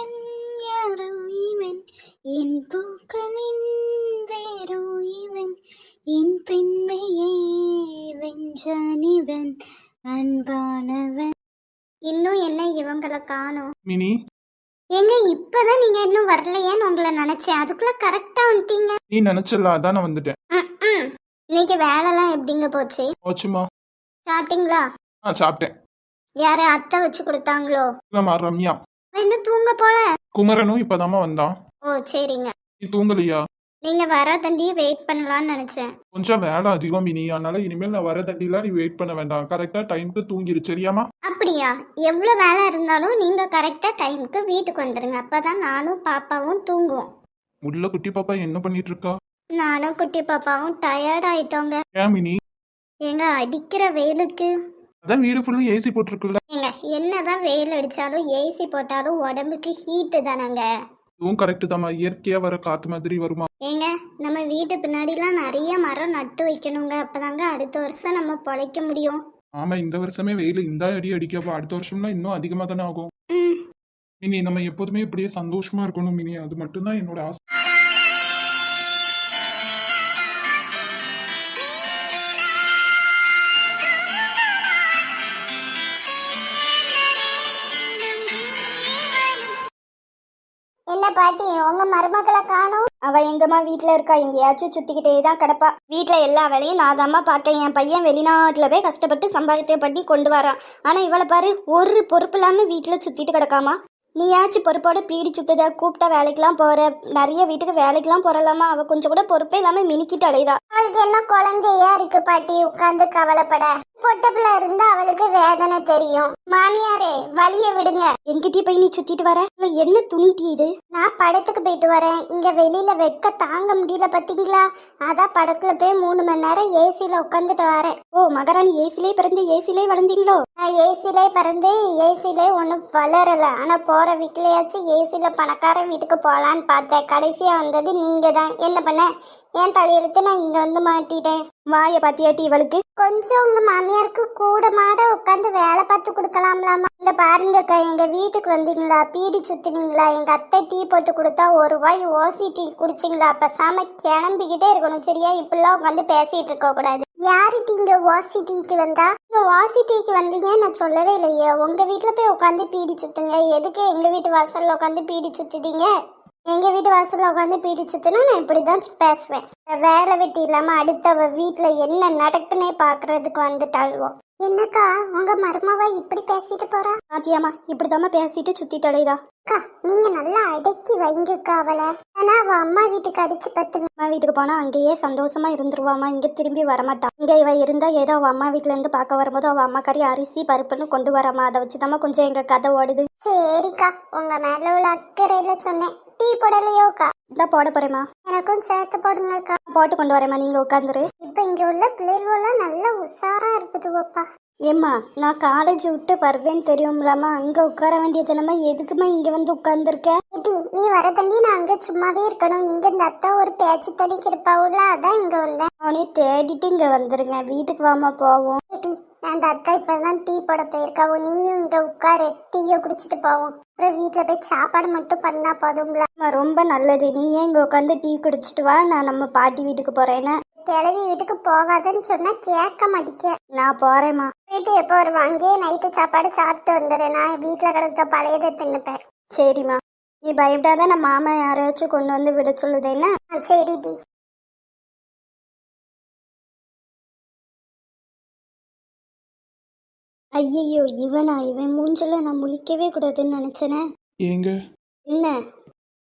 இவன் யாரோ இவன் என் பூக்களின் வேரோ இவன் என் பெண்மையை வென்றான் இவன் அன்பானவன். இன்னும் என்ன இவங்களை காணோம்? மினி ஏங்க இப்பதான் நீங்க இன்னும் வரலையேன்னு உங்களை நினைச்சேன், அதுக்குள்ள கரெக்டா வந்துட்டீங்க. நீ நினைச்சல அதான் நான் வந்துட்டேன். இன்னைக்கு வேலைலாம் எப்படிங்க போச்சு? போச்சுமா. சாப்பிட்டீங்களா? சாப்பிட்டேன். யாரு அத்தை வச்சு கொடுத்தாங்களோ? இல்லம்மா, ரம்யா. இன்னும் தூங்க போல. குமரனும் இப்பதாம்மா வந்தான். ஓ சரிங்க. நீ தூங்கலையா? நீங்க வர தண்டியே வெயிட் பண்ணலாம்னு நினைச்சேன். கொஞ்சம் வேலை அதிகம் மினி, அதனால இனிமேல் நான் வர தண்டிலாம் நீ வெயிட் பண்ண வேண்டாம். கரெக்டா டைமுக்கு தூங்கிரு, சரியாமா? அப்படியா? எவ்வளவு வேலை இருந்தாலும் நீங்க கரெக்டா டைமுக்கு வீட்டுக்கு வந்துருங்க, அப்பதான் நானும் பாப்பாவும் தூங்குவோம். உள்ள குட்டி பாப்பா என்ன பண்ணிட்டு இருக்கா? நானும் குட்டி பாப்பாவும் டயர்ட் ஆயிட்டோங்க. ஏன் மினி? எங்க அடிக்கிற வெயிலுக்கு அதான் வீடு ஃபுல்லா ஏசி போட்டிருக்குல்ல. ஏங்க என்னதான் வெயில் அடிச்சாலும் ஏசி போட்டாலும் உடம்புக்கு ஹீட்டு தானங்க. இதுவும் கரெக்ட் தாம்மா, இயற்கையா வர காத்து மாதிரி வருமா? ஏங்க நம்ம வீட்டு பின்னாடிலாம் நிறைய மரம் நட்டு வைக்கணுங்க, அப்பதாங்க அடுத்த வருஷம் நம்ம பொழைக்க முடியும். ஆமா, இந்த வருஷமே வெயில் இந்த அடி அடிக்கப்போ அடுத்த வருஷம்லாம் இன்னும் அதிகமா தானே ஆகும். மினி நம்ம எப்போதுமே இப்படியே சந்தோஷமா இருக்கணும் மினி, அது மட்டும்தான் என்னோட ஆசை. என்ன பாட்டி, உங்க மருமகளை காணோம்? அவ எங்கம்மா வீட்டுல இருக்கா? எங்கேயாச்சும் சுத்திக்கிட்டே தான் கிடப்பா. வீட்டுல எல்லா வேலையும் நான் தாம்மா பார்த்தேன். என் பையன் வெளிநாட்டுல போய் கஷ்டப்பட்டு சம்பாதித்தை பண்ணி கொண்டு வரான். ஆனா இவளை பாரு, ஒரு பொறுப்பு இல்லாம வீட்டுல சுத்திட்டு கிடக்காமா. நீயாச்சும் பொறுப்போட பீடி சுத்துத, கூப்பிட்டா வேலைக்கெல்லாம் போற, நிறைய வீட்டுக்கு வேலைக்கெல்லாம் போறலாமா. அவ கொஞ்சம் கூட பொறுப்பே இல்லாம மினிக்கிட்டு அலைதா. அவளுக்கு என்ன குழந்தையா இருக்கு பாட்டி உட்காந்து கவலைப்பட? பொட்டப்புல இருந்தா அவளுக்கு வேதனை தெரியும். மாமியாரே வலிய விடுங்க. என்கிட்டயே போய் நீ சுத்திட்டு வர? என்ன துணிட்டி இது? நான் படத்துக்கு போயிட்டு வரேன். இங்க வெளியில வெக்க தாங்க முடியல பாத்தீங்களா, அதான் படத்துல போய் 3 மணி நேரம் ஏசில உட்காந்துட்டு வரேன். ஓ மகாராணி, ஏசிலே பிறந்து ஏசிலே வளர்ந்தீங்களோ? நான் ஏசிலே பிறந்து ஏசிலே ஒன்னும் வளரல. ஆனா போற வீட்லயாச்சும் ஏசில பணக்கார வீட்டுக்கு போலான்னு பார்த்தேன். கடைசியா வந்தது நீங்க தான். என்ன பண்ண, என் தலையெழுத்து நான் இங்க வந்து மாட்டிட்டேன். வாய பாத்தியாட்டி இவளுக்கு. கொஞ்சம் உங்க மாமியாருக்கு கூட மாட உட்காந்து வேலை பார்த்து கொடுக்கலாம்லாமா. இந்த பாருங்கக்கா, எங்க வீட்டுக்கு வந்தீங்களா, பீடி சுத்தினீங்களா, எங்க அத்தை டீ போட்டு கொடுத்தா 1 ரூபாய் ஓசி டீ குடிச்சிங்களா, பேசாம கிளம்பிக்கிட்டே இருக்கணும் சரியா? இப்படிலாம் உட்காந்து பேசிட்டு இருக்க கூடாது. யாரு டீங்க ஓசி டீக்கு வந்தா? ஓசி டீக்கு வந்தீங்க நான் சொல்லவே இல்லையே. உங்க வீட்டுல போய் உட்காந்து பீடி சுத்துங்க. எதுக்கு எங்க வீட்டு வாசல்ல உட்காந்து பீடி சுத்துதீங்க? எங்க வீட்டு வாசல்ல உட்காந்து பீடி சுத்துனா நான் இப்படிதான் பேசுவேன். வேலை வெட்டி இல்லாம அடுத்தவ வீட்டுல என்ன நடக்குன்னே பாக்குறதுக்கு வந்துட்டாள்வோ. என்னக்கா உங்க மருமவா இப்படி பேசிட்டு போறா? பாத்தியாமா, இப்படிதாம்மா பேசிட்டு சுத்திட்டு அலைதா. அக்கா நீங்க நல்லா அடக்கி வைங்கக்கா அவளை. ஆனா அவ அம்மா வீட்டுக்கு அடிச்சு பத்துங்க. அம்மா வீட்டுக்கு போனா அங்கேயே சந்தோஷமா இருந்துருவாமா, இங்க திரும்பி வரமாட்டா. இங்க இவ இருந்தா ஏதோ அவ அம்மா வீட்டுல இருந்து பார்க்க வரும்போது அவ அம்மா கறி அரிசி பருப்புன்னு கொண்டு வராமா, அதை வச்சுதாம்மா கொஞ்சம் எங்க கதை ஓடுது. சரிக்கா, உங்க மேல உள்ள அக்கறையில சொன்னேன். டீ போடலையோக்கா? இதான் போட போறேமா. எனக்கும் சேர்த்து போடுங்கக்கா. போட்டு கொண்டு வரேம்மா, நீங்க உட்காந்துரு. இப்ப இங்க உள்ள பிள்ளைகளெல்லாம் நல்லா உஷாரா இருக்குது பாப்பா. ஏம்மா, நான் காலேஜ் விட்டு வருவேன்னு தெரியும்லாமா, அங்க உட்கார வேண்டியது நம்ம எதுக்குமா இங்க வந்து உட்கார்ந்துருக்க? நீ வர தண்டி நான் அங்க சும்மாவே இருக்கணும். இங்க இந்த அத்தா ஒரு பேச்சு தடிக்கு இருப்பாவுல, அதான் இங்க வந்தேன். அவனே தேடிட்டு இங்க வந்துருங்க. வீட்டுக்கு வாமா போவோம். அந்த அக்கா இப்பதான் டீ போட போயிருக்காவோ, நீயும் இங்க உட்காரு, டீயை குடிச்சிட்டு போவோம். அப்புறம் வீட்டுல போய் சாப்பாடு மட்டும் பண்ணா போதும்ல. ரொம்ப நல்லது, நீ ஏன் இங்க உட்காந்து டீ குடிச்சிட்டு வா, நான் நம்ம பாட்டி வீட்டுக்கு போறேன்னு. கிளவி வீட்டுக்கு போகாதன்னு சொன்னா கேட்க மாட்டேங்க. நான் போறேம்மா. வீட்டு எப்போ வருவாங்க? நைட்டு சாப்பாடு சாப்பிட்டு வந்துடுறேன். நான் வீட்டுல கிடக்க பழையதை தின்னுப்பேன். சரிம்மா, நீ பயப்படாத, நான் மாமா யாரையாச்சும் கொண்டு வந்து விட சொல்லுதேன்னா. சரி டி. ஐயையோ, இவன் மூஞ்சில நான் முழிக்கவே கூடாதுன்னு நினைச்சேனே. ஏங்க என்ன?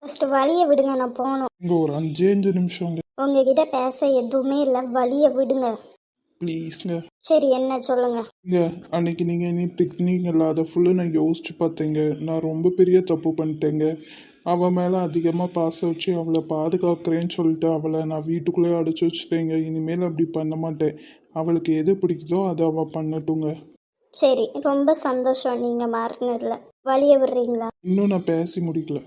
ஃபர்ஸ்ட் வழிய விடுங்க, நான் போகணும். இங்க ஒரு 5 நிமிஷம் உங்ககிட்ட பேச எதுவுமே இல்லை, வழிய விடுங்க ப்ளீஸ்ங்க. சரி என்ன சொல்லுங்க. இங்க அன்னைக்கு நீங்க என்ன திட்டினீங்கல்ல, அதை ஃபுல்லாக நான் யோசிச்சு பார்த்தேங்க. நான் ரொம்ப பெரிய தப்பு பண்ணிட்டேங்க. அவள் மேலே அதிகமாக பாசம் வச்சு அவளை பாதுகாக்கிறேன்னு சொல்லிட்டு அவளை நான் வீட்டுக்குள்ளேயே அடைச்சி வச்சுட்டேங்க. இனிமேல் அப்படி பண்ண மாட்டேன். அவளுக்கு எது பிடிக்குதோ அதை அவள் பண்ணட்டுங்க. சரி, ரொம்ப சந்தோஷம் நீங்கள் மாறினதில்ல. வழிய விடுறீங்களா? இன்னும் நான் பேசி முடிக்கல.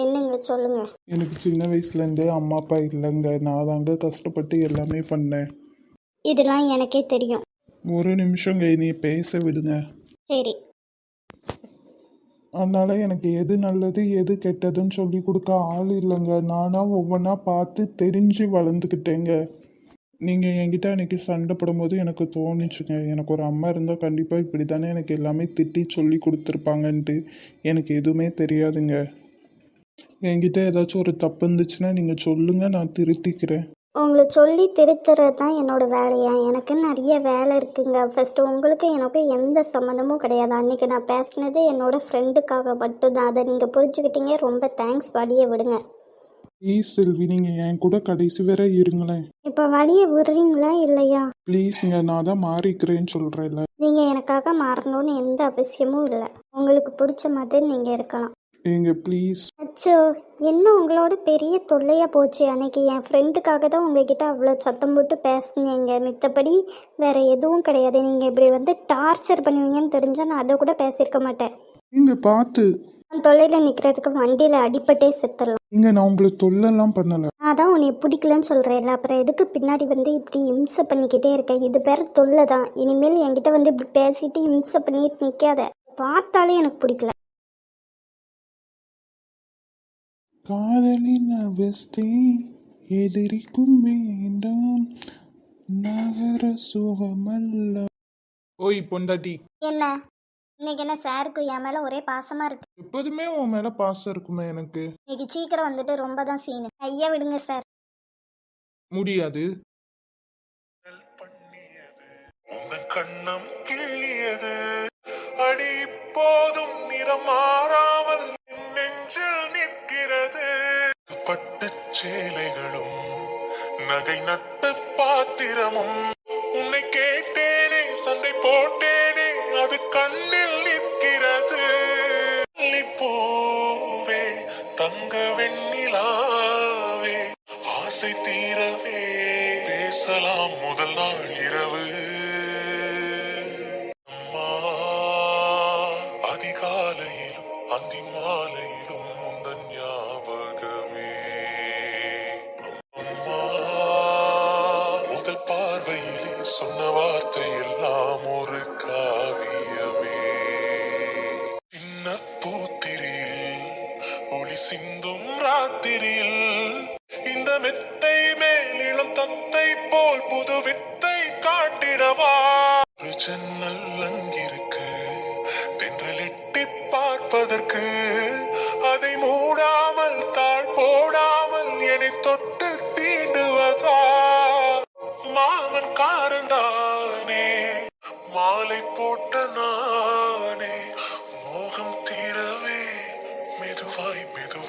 என்னங்க சொல்லுங்க. எனக்கு சின்ன வயசுலேருந்தே அம்மா அப்பா இல்லைங்க. நான் தாங்க கஷ்டப்பட்டு எல்லாமே பண்ணேன். இதெல்லாம் எனக்கே தெரியும். ஒரு நிமிஷங்க, நீ பேச விடுங்க. சரி. அதனால எனக்கு எது நல்லது எது கெட்டதுன்னு சொல்லி கொடுக்க ஆள் இல்லைங்க. நானாக ஒவ்வொன்றா பார்த்து தெரிஞ்சு வளர்ந்துக்கிட்டேங்க. நீங்கள் என்கிட்ட அன்றைக்கி சண்டை போடும்போது எனக்கு தோணுச்சுங்க, எனக்கு ஒரு அம்மா இருந்தால் கண்டிப்பாக இப்படி தானே எனக்கு எல்லாமே திட்டி சொல்லி கொடுத்துருப்பாங்கன்ட்டு. எனக்கு எதுவுமே தெரியாதுங்க. என்கிட்ட ஏதாச்சும் ஒரு தப்பு இருந்துச்சுன்னா நீங்கள் சொல்லுங்கள், நான் திருத்திக்கிறேன். உங்களை சொல்லி திருத்துறது தான் என்னோட வேலையா? எனக்கு நிறைய வேலை இருக்குங்க. ஃபர்ஸ்ட் உங்களுக்கு எனக்கும் எந்த சம்மந்தமும் கிடையாது. அன்னைக்கு நான் பேசினது என்னோட ஃப்ரெண்டுக்காக மட்டும்தான். அதை நீங்கள் புரிஞ்சுக்கிட்டீங்க. ரொம்ப தேங்க்ஸ். வழியை விடுங்க. ப்ளீஸ் செல்வி, நீங்கள் என் கூட கடைசி வரை இருங்களேன். இப்போ வழியை விடுறீங்களா இல்லையா? ப்ளீஸுங்க, நான் தான் மாறிக்கிறேன்னு சொல்கிறேன்ல. நீங்கள் எனக்காக மாறணும்னு எந்த அவசியமும் இல்லை. உங்களுக்கு பிடிச்ச மாதிரி நீங்கள் இருக்கலாம். ஏங்க ப்ளீஸ். அச்சோ, என்ன உங்களோட பெரிய தொல்லையாக போச்சு. அன்னைக்கு என் ஃப்ரெண்டுக்காக தான் உங்ககிட்ட அவ்வளோ சத்தம் போட்டு பேசுனீங்க. மித்தபடி வேறு எதுவும் கிடையாது. நீங்கள் இப்படி வந்து டார்ச்சர் பண்ணுவீங்கன்னு தெரிஞ்சால் நான் அதை கூட பேசியிருக்க மாட்டேன். நீங்கள் பார்த்து. நான் தொல்லையில் நிற்கிறதுக்கு வண்டியில் அடிப்பட்டே செத்துடலாம். இங்கே நான் உங்களை தொல்லலாம் பண்ணலை. அதான் உன்னை பிடிக்கலன்னு சொல்கிறேன்ல, அப்புறம் எதுக்கு பின்னாடி வந்து இப்படி இம்சை பண்ணிக்கிட்டே இருக்கேன்? இது பேர் தொல்லை தான். இனிமேல் என்கிட்ட வந்து இப்படி பேசிட்டு இம்சை பண்ணிட்டு நிற்காத. பார்த்தாலே எனக்கு பிடிக்கல. காதலின் அவஸ்தை எதிரிக்கும் வேண்டாம், நகர சுகமல்ல. ஓய் பொண்டாட்டி. என்ன இன்னைக்கு என்ன சாருக்கு என் மேலே ஒரே பாசமாக இருக்கு? எப்போதுமே உன் மேலே பாசம் இருக்குமே எனக்கு. இன்னைக்கு சீக்கிரம் வந்துட்டு ரொம்ப தான் சீனு. ஐயா விடுங்க சார். முடியாது. உங்கள் கண்ணம் கிள்ளியது அடி இப்போதும் நிறம் மாறாமல் நெஞ்சில் நிற்கிறது. பட்டுச் சேலைகளும் நகை நட்டு பாத்திரமும் உன்னை கேட்டேனே, சண்டை போட்டேனே, அது கண்ணில் நிற்கிறது. பூவே தங்க வெண்ணிலாவே, ஆசை தீரவே பேசலாம் முதல் நாள் இரவு. அம்மா அதிகாலையிலும் அந்தி மாலையிலும் முந்தன் ஞாபகமே. அம்மா முதல் பார்வையிலே சொன்ன வார்த்தை எல்லாம் ஒரு காவியமே. சின்ன பூத்திரியில் ஒளி சிந்தும் ராத்திரியில் இந்த மெத்தை மேல் இளம் தத்தை போல் புது வித்தை காட்டிடவா. ஒரு ஜன்னல் அங்கிருக்கு தென்றலிட்டு பார்ப்பதற்கு, அதை மூடாமல் தாழ் போடாமல் என்னை தொட்டு தீண்டுவதா. மாமன் காரந்தானே மாலை போட்ட நானே, மோகம் தீரவே மெதுவாய் மெதுவாய்